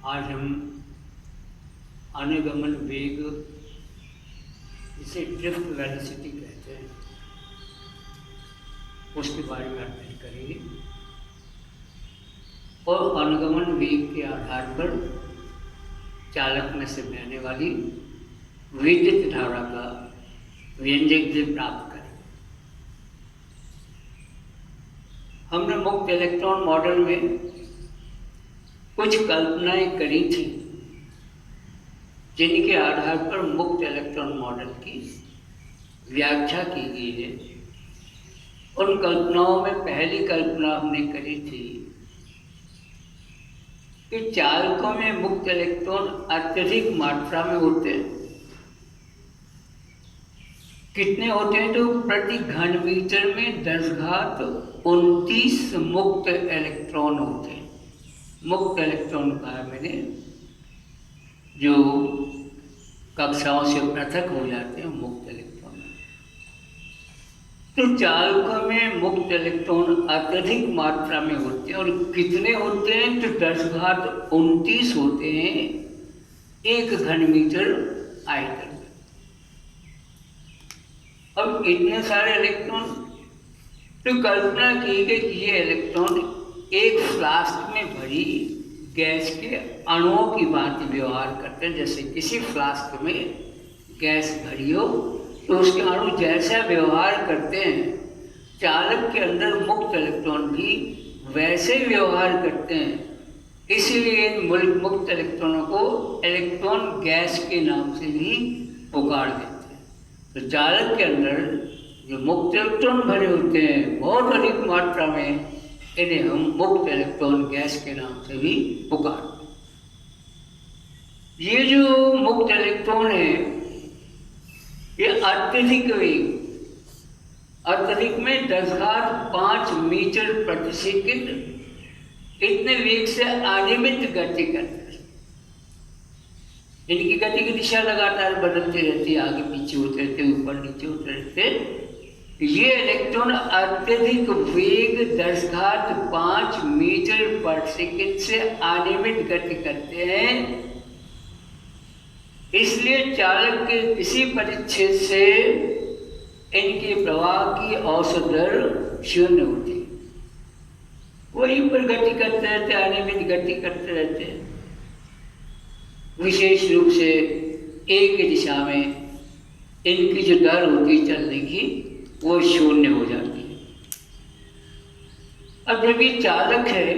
आज हम अनुगमन वेग, जिसे ड्रिफ्ट वेलोसिटी कहते हैं, उसके बारे में अध्ययन करेंगे। और अनुगमन वेग के आधार पर चालक में से बहने वाली विद्युत धारा का व्यंजक भी प्राप्त करें। हमने मुक्त इलेक्ट्रॉन मॉडल में कुछ कल्पनाएं करी थी, जिनके आधार पर मुक्त इलेक्ट्रॉन मॉडल की व्याख्या की गई है। उन कल्पनाओं में पहली कल्पना हमने करी थी कि चालकों में मुक्त इलेक्ट्रॉन अत्यधिक मात्रा में होते हैं। कितने होते हैं? तो प्रति घन मीटर में 10⁻29 मुक्त इलेक्ट्रॉन होते हैं। मुक्त इलेक्ट्रॉन कहा मैंने, जो कक्षाओं से पृथक हो जाते हैं, मुक्त इलेक्ट्रॉन। तो चालकों में मुक्त इलेक्ट्रॉन अत्यधिक मात्रा में होते हैं। और कितने होते हैं? तो 10⁻29 होते हैं 1 घन मीटर आयतन। अब इतने सारे इलेक्ट्रॉन, तो कल्पना की गई कि ये इलेक्ट्रॉन एक फ्लास्क में भरी गैस के अणुओं की भांति व्यवहार करते हैं। जैसे किसी फ्लास्क में गैस भरी हो तो उसके अणु जैसा व्यवहार करते हैं, चालक के अंदर मुक्त इलेक्ट्रॉन भी वैसे व्यवहार करते हैं। इसलिए इन मुक्त इलेक्ट्रॉनों को इलेक्ट्रॉन गैस के नाम से भी पुकार देते हैं। तो चालक के अंदर जो मुक्त इलेक्ट्रॉन भरे होते हैं बहुत अधिक मात्रा में, इन्हें हम मुक्त इलेक्ट्रॉन गैस के नाम से भी पुकारते हैं। ये जो मुक्त इलेक्ट्रॉन है, ये अत्यधिक वेग, अत्यधिक में 10⁵ मीटर प्रति सेकंड, इतने वेग से अनियमित गति करते हैं। इनकी गति की दिशा लगातार बदलती रहती है, आगे पीछे होते रहते, ऊपर नीचे होते रहते। ये इलेक्ट्रॉन अत्यधिक वेग 10⁵ मीटर पर सेकंड से अनियमित गति करते हैं। इसलिए चालक के किसी परिच्छेद से इनके प्रवाह की औसत दर 0 होती है। वहीं पर गति करते रहते, अनियमित गति करते रहते हैं। विशेष रूप से एक ही दिशा में इनकी जो दर होती है चलने की, वो 0 हो जाती है। अब जब ये चालक है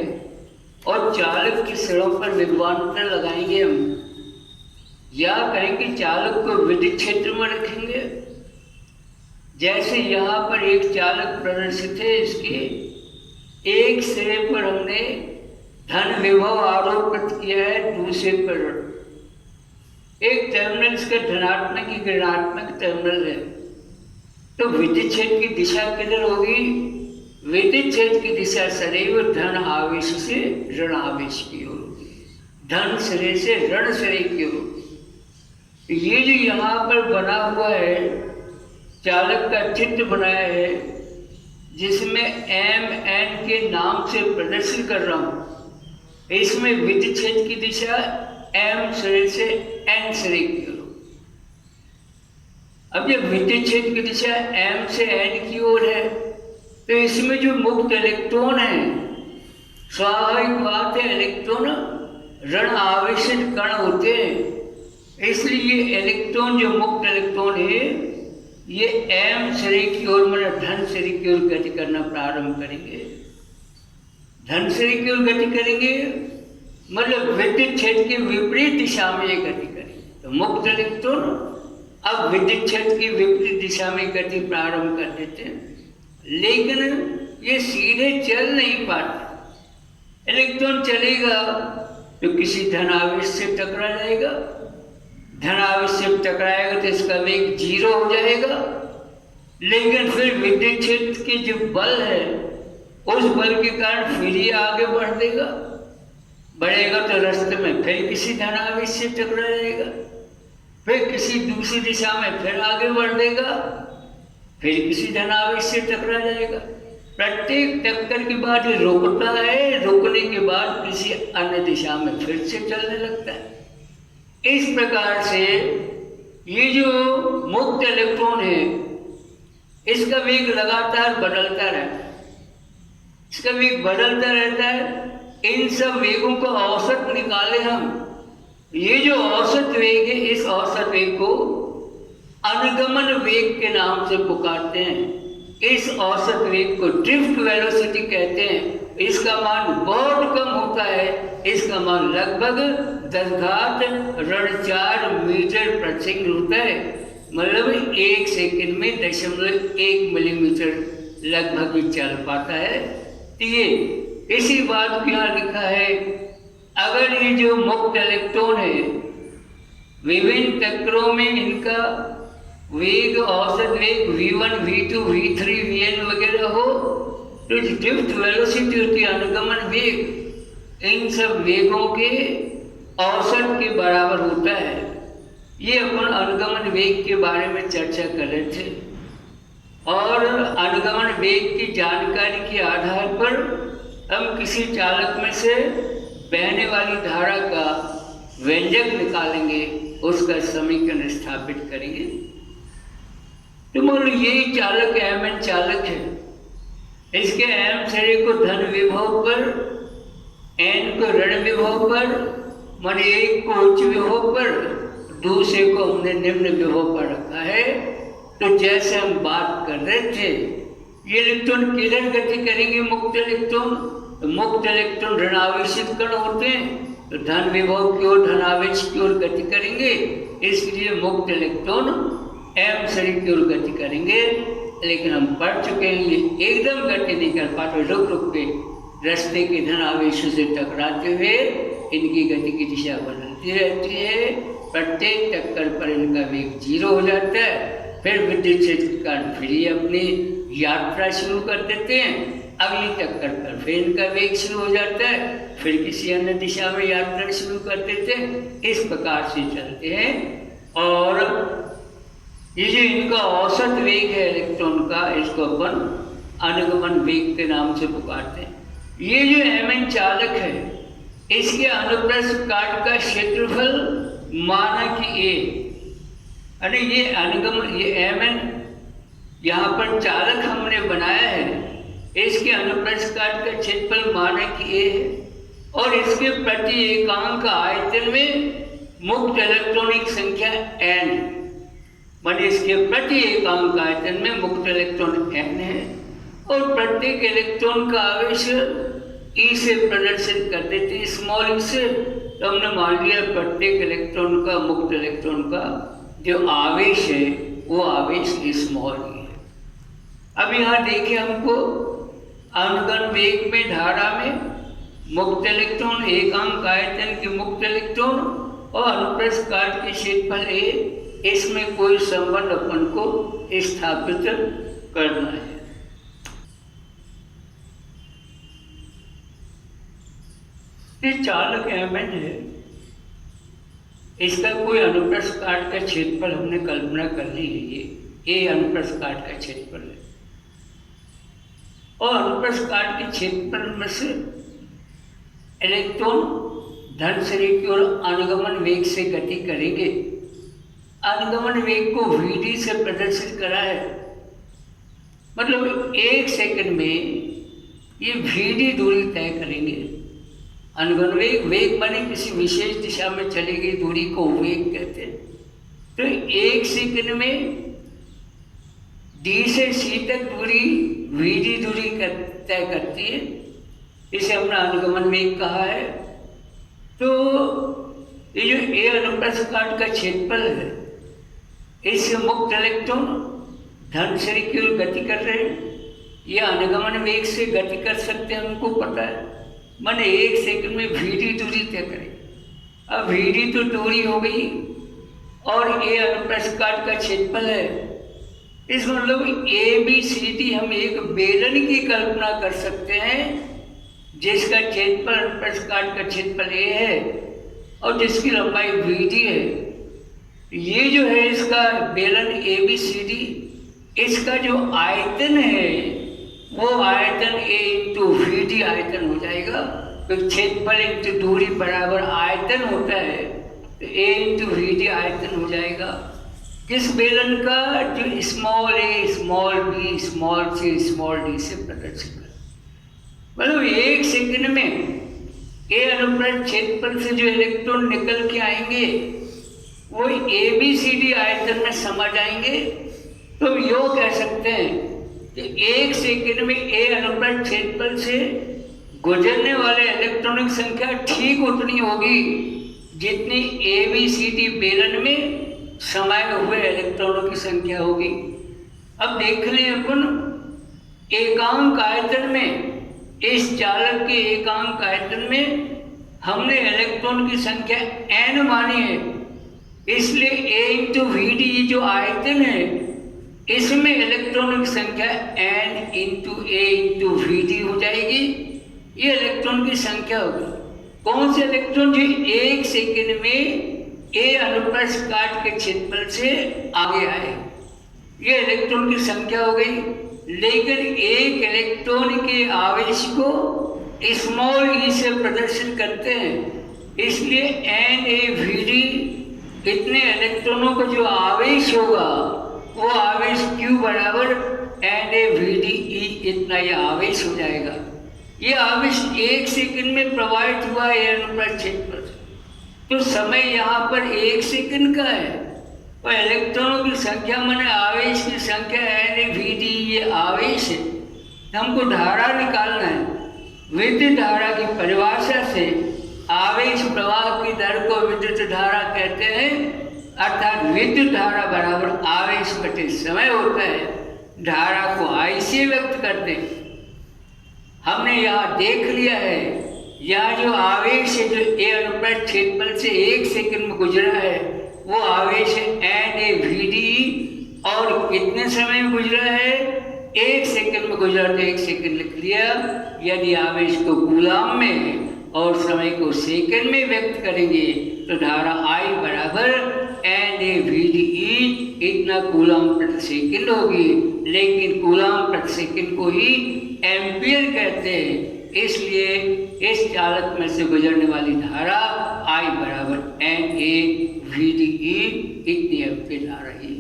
और चालक की सड़क पर विभवांतर लगाएंगे हम, या कहेंगे चालक को विद्युत क्षेत्र में रखेंगे। जैसे यहाँ पर एक चालक प्रदर्शित है, इसके एक सिरे पर हमने धन विभव आरोपित किया है, दूसरे पर एक टर्मिनल इसका धनात्मक की ऋणात्मक टर्मिनल है। तो विद्युत क्षेत्र की दिशा किधर होगी? विद्युत क्षेत्र की दिशा सदैव धन आवेश से ऋण आवेश की ओर होगी, धन सिरे से ऋण सिरे की ओर। ये जो यहाँ पर बना हुआ है, चालक का चित्र बनाया है, जिसमें MN के नाम से प्रदर्शित कर रहा हूँ, इसमें विद्युत क्षेत्र की दिशा M सिरे से N सिरे की ओर। अब जब विद्युत क्षेत्र की दिशा M से N की ओर है, तो इसमें जो मुक्त इलेक्ट्रॉन है, स्वाभाविक बात है, इलेक्ट्रॉन ऋण आवेशित कण होते हैं। इसलिए ये इलेक्ट्रॉन, जो मुक्त इलेक्ट्रॉन है, ये M सिरे की ओर, मतलब धन सिरे की ओर गति करना प्रारंभ करेंगे। धन सिरे की ओर गति करेंगे मतलब विद्युत क्षेत्र की विपरीत दिशा में ये गति करेंगे। तो मुक्त इलेक्ट्रॉन अब विद्युत क्षेत्र की विपरीत दिशा में गति प्रारंभ कर देते हैं, लेकिन ये सीधे चल नहीं पाते। इलेक्ट्रॉन चलेगा तो किसी धन आवेश से टकरा जाएगा, धन आवेश से टकराएगा तो इसका वेग 0 हो जाएगा। लेकिन फिर विद्युत क्षेत्र के जो बल है, उस बल के कारण फिर ये आगे बढ़ देगा, बढ़ेगा तो रास्ते में फिर किसी धन आवेश से टकरा जाएगा, फिर किसी दूसरी दिशा में फिर आगे बढ़ देगा, फिर किसी धन आवेश से टकरा जाएगा। प्रत्येक टक्कर के बाद ये रुकता है, रुकने के बाद किसी अन्य दिशा में फिर से चलने लगता है। इस प्रकार से ये जो मुक्त इलेक्ट्रॉन है इसका वेग लगातार बदलता रहता है, इसका वेग बदलता रहता है। इन सब वेगों का औसत निकाले हम, ये जो औसत वेग है इस औसत वेग को अनुगमन वेग के नाम से पुकारते हैं। इस औसत वेग को ड्रिफ्ट वेलोसिटी कहते हैं। इसका मान बहुत कम होता है, इसका मान लगभग 10⁻⁴ मीटर प्रति सेकंड होता है, मतलब 1 सेकंड में 0.1 मिलीमीटर लगभग ही चल पाता है। तो ये इसी बात को यहाँ लिखा है, अगर ये जो मुक्त इलेक्ट्रॉन है विभिन्न चक्रों में इनका वेग, औसत वेग v1, v2, v3, vn वगैरह हो तो ड्रिफ्ट वेलोसिटी होती है अनुगमन वेग, इन सब वेगों के औसत के बराबर होता है। ये अपन अनुगमन वेग के बारे में चर्चा कर रहे थे और अनुगमन वेग की जानकारी के आधार पर हम किसी चालक में से बहने वाली धारा का व्यंजक निकालेंगे, उसका समीकरण स्थापित करेंगे। तो मान लो ये चालक Mn चालक है, इसके M सिरे को धन विभव पर, N को ऋण विभव पर, मान 1 को उच्च विभव पर, दूसरे को हमने निम्न विभव पर रखा है। तो जैसे हम बात कर रहे थे ये इलेक्ट्रॉन किधर गति करेंगे, मुक्त इलेक्ट्रॉन, तो मुक्त इलेक्ट्रॉन ऋणावेशित कण होते हैं तो धन विभव की ओर, धनावेश की ओर गति करेंगे, इसलिए मुक्त इलेक्ट्रॉन M शरीर की ओर गति करेंगे। लेकिन हम पढ़ चुके हैं ये एकदम गति नहीं कर पाते, रुक रुक के रास्ते के धन आवेशों से टकराते हुए इनकी गति की दिशा बदलती रहती है। प्रत्येक टक्कर पर इनका वेग 0 हो जाता है, फिर विद्युत क्षेत्र के कारण फिर ये अपनी यात्रा शुरू कर देते हैं। अगली टक्कर पर फिर इनका वेग शुरू हो जाता है, फिर किसी अन्य दिशा में यात्रा शुरू कर देते हैं। इस प्रकार से चलते हैं और ये जो इनका औसत वेग है इलेक्ट्रॉन का, इसको अपन अनुगमन वेग के नाम से पुकारते हैं। ये जो Mn चालक है इसके अनुप्रस्थ काट का क्षेत्रफल माना कि A, अरे ये अनुगमन, ये Mn यहाँ पर चालक हमने बनाया है, इसके अनुप्रस्थ काट का क्षेत्रफल माना कि A है और इसके प्रति एकांक आयतन में मुक्त इलेक्ट्रॉनिक संख्या N, माने इसके प्रति एकांक आयतन में मुक्त इलेक्ट्रॉन N है और प्रत्येक इलेक्ट्रॉन का आवेश E से प्रदर्शित कर देते हैं, स्मॉल e से। तो हमने मान लिया प्रत्येक इलेक्ट्रॉन का, मुक्त इलेक्ट्रॉन का जो आवेश है वो आवेश स्मॉल e है। अब यहाँ देखिए हमको अनुगमन वेग में धारा में मुक्त इलेक्ट्रॉन, एकांक आयतन के मुक्त इलेक्ट्रॉन और अनुप्रस्थ काट के क्षेत्रफल A, इसमें कोई संबंध अपन को स्थापित करना है। ये चालक Mn है, इसका कोई अनुप्रस्थ काट का क्षेत्रफल हमने कल्पना कर ली है, ये अनुप्रस्थ काट का क्षेत्रफल है और अनुप्रस्थ काट के क्षेत्रफल में से इलेक्ट्रॉन धन शरीर की ओर अनुगमन वेग से गति करेंगे। अनुगमन वेग को Vd से प्रदर्शित करा है, मतलब 1 सेकंड में ये Vd दूरी तय करेंगे। अनुगमन वेग, वेग माने किसी विशेष दिशा में चली गई दूरी को वेग कहते हैं। तो 1 सेकंड में D से C तक दूरी Vd दूरी तय करती है, इसे हमने अनुगमन वेग कहा है। तो ये जो A अनुप्रस्थ काट का क्षेत्रफल है, इससे मुक्त इलेक्ट्रॉन धन शरीर की ओर गति कर रहे हैं, ये अनुगमन वेग से गति कर सकते हैं, हमको पता है। माने 1 सेकंड में Vd दूरी तय करें। अब Vd तो दूरी हो गई और A अनुप्रस्थ काट का क्षेत्रफल है, इस मतलब ABCD हम एक बेलन की कल्पना कर सकते हैं जिसका क्षेत्रफल अनुप्रस्थ काट का क्षेत्रफल A है और जिसकी लंबाई Vd है। ये जो है इसका बेलन ABCD, इसका जो आयतन है वो आयतन A इंटू वी डी आयतन हो जाएगा। तो क्षेत्रफल इंटू दूरी बराबर आयतन होता है, तो A इंटू वी डी आयतन हो जाएगा। किस बेलन का? जो small a small b small c small d से प्रदर्शित है। मतलब 1 सेकंड में A अनुप्रस्थ क्षेत्रफल से जो इलेक्ट्रॉन निकल के आएंगे वो ABCD आयतन में समा जाएंगे। तो हम यो कह सकते हैं कि 1 सेकंड में A अनुप्रस्थ क्षेत्रफल से गुजरने वाले इलेक्ट्रॉनों की संख्या ठीक उतनी होगी जितनी ABCD बेलन में समाये हुए इलेक्ट्रॉनों की संख्या होगी। अब देख लें अपन एकांक आयतन में, इस चालक के एकांक आयतन में हमने इलेक्ट्रॉन की संख्या n मानी है, इसलिए A इंटू वी डी जो आयतन है इसमें इलेक्ट्रॉनों की संख्या n into A into V D हो जाएगी। ये इलेक्ट्रॉन की संख्या होगी। कौन से इलेक्ट्रॉन? जो 1 सेकंड में A अनुप्रस्थ काट के क्षेत्रफल से आगे आए, ये इलेक्ट्रॉन की संख्या हो गई। लेकिन एक इलेक्ट्रॉन के आवेश को स्मॉल e से प्रदर्शित करते हैं, इसलिए NaVd इतने इलेक्ट्रॉनों का जो आवेश होगा वो आवेश Q बराबर NaVdE इतना ये आवेश हो जाएगा। ये आवेश 1 सेकंड में प्रवाहित हुआ है अनुप्रस्थ क्षेत्रफल से, तो समय यहाँ पर 1 सेकंड का है और इलेक्ट्रॉनों की संख्या माने आवेश की संख्या NaVd ये आवेश है। हमको धारा निकालना है। विद्युत धारा की परिभाषा से आवेश प्रवाह की दर को विद्युत धारा कहते हैं, अर्थात विद्युत धारा बराबर आवेश बटे समय होता है। धारा को I से व्यक्त करते हैं। हमने यहाँ देख लिया है, यहाँ जो आवेश है जो A अनुप्रस्थ क्षेत्रफल से 1 सेकंड में गुजरा है वो आवेश है NaVd, और कितने समय में गुजरा है? 1 सेकंड में गुजरा, तो 1 सेकंड लिख लिया। यदि आवेश को कूलाम में और समय को सेकंड में व्यक्त करेंगे तो धारा I बराबर NaVdE इतना कूलाम प्रति सेकंड होगी। लेकिन कूलाम प्रति सेकंड को ही एम्पियर कहते हैं, इसलिए इस चालक में से गुजरने वाली धारा I बराबर NaVdE इतनी एम्पियर धारा ही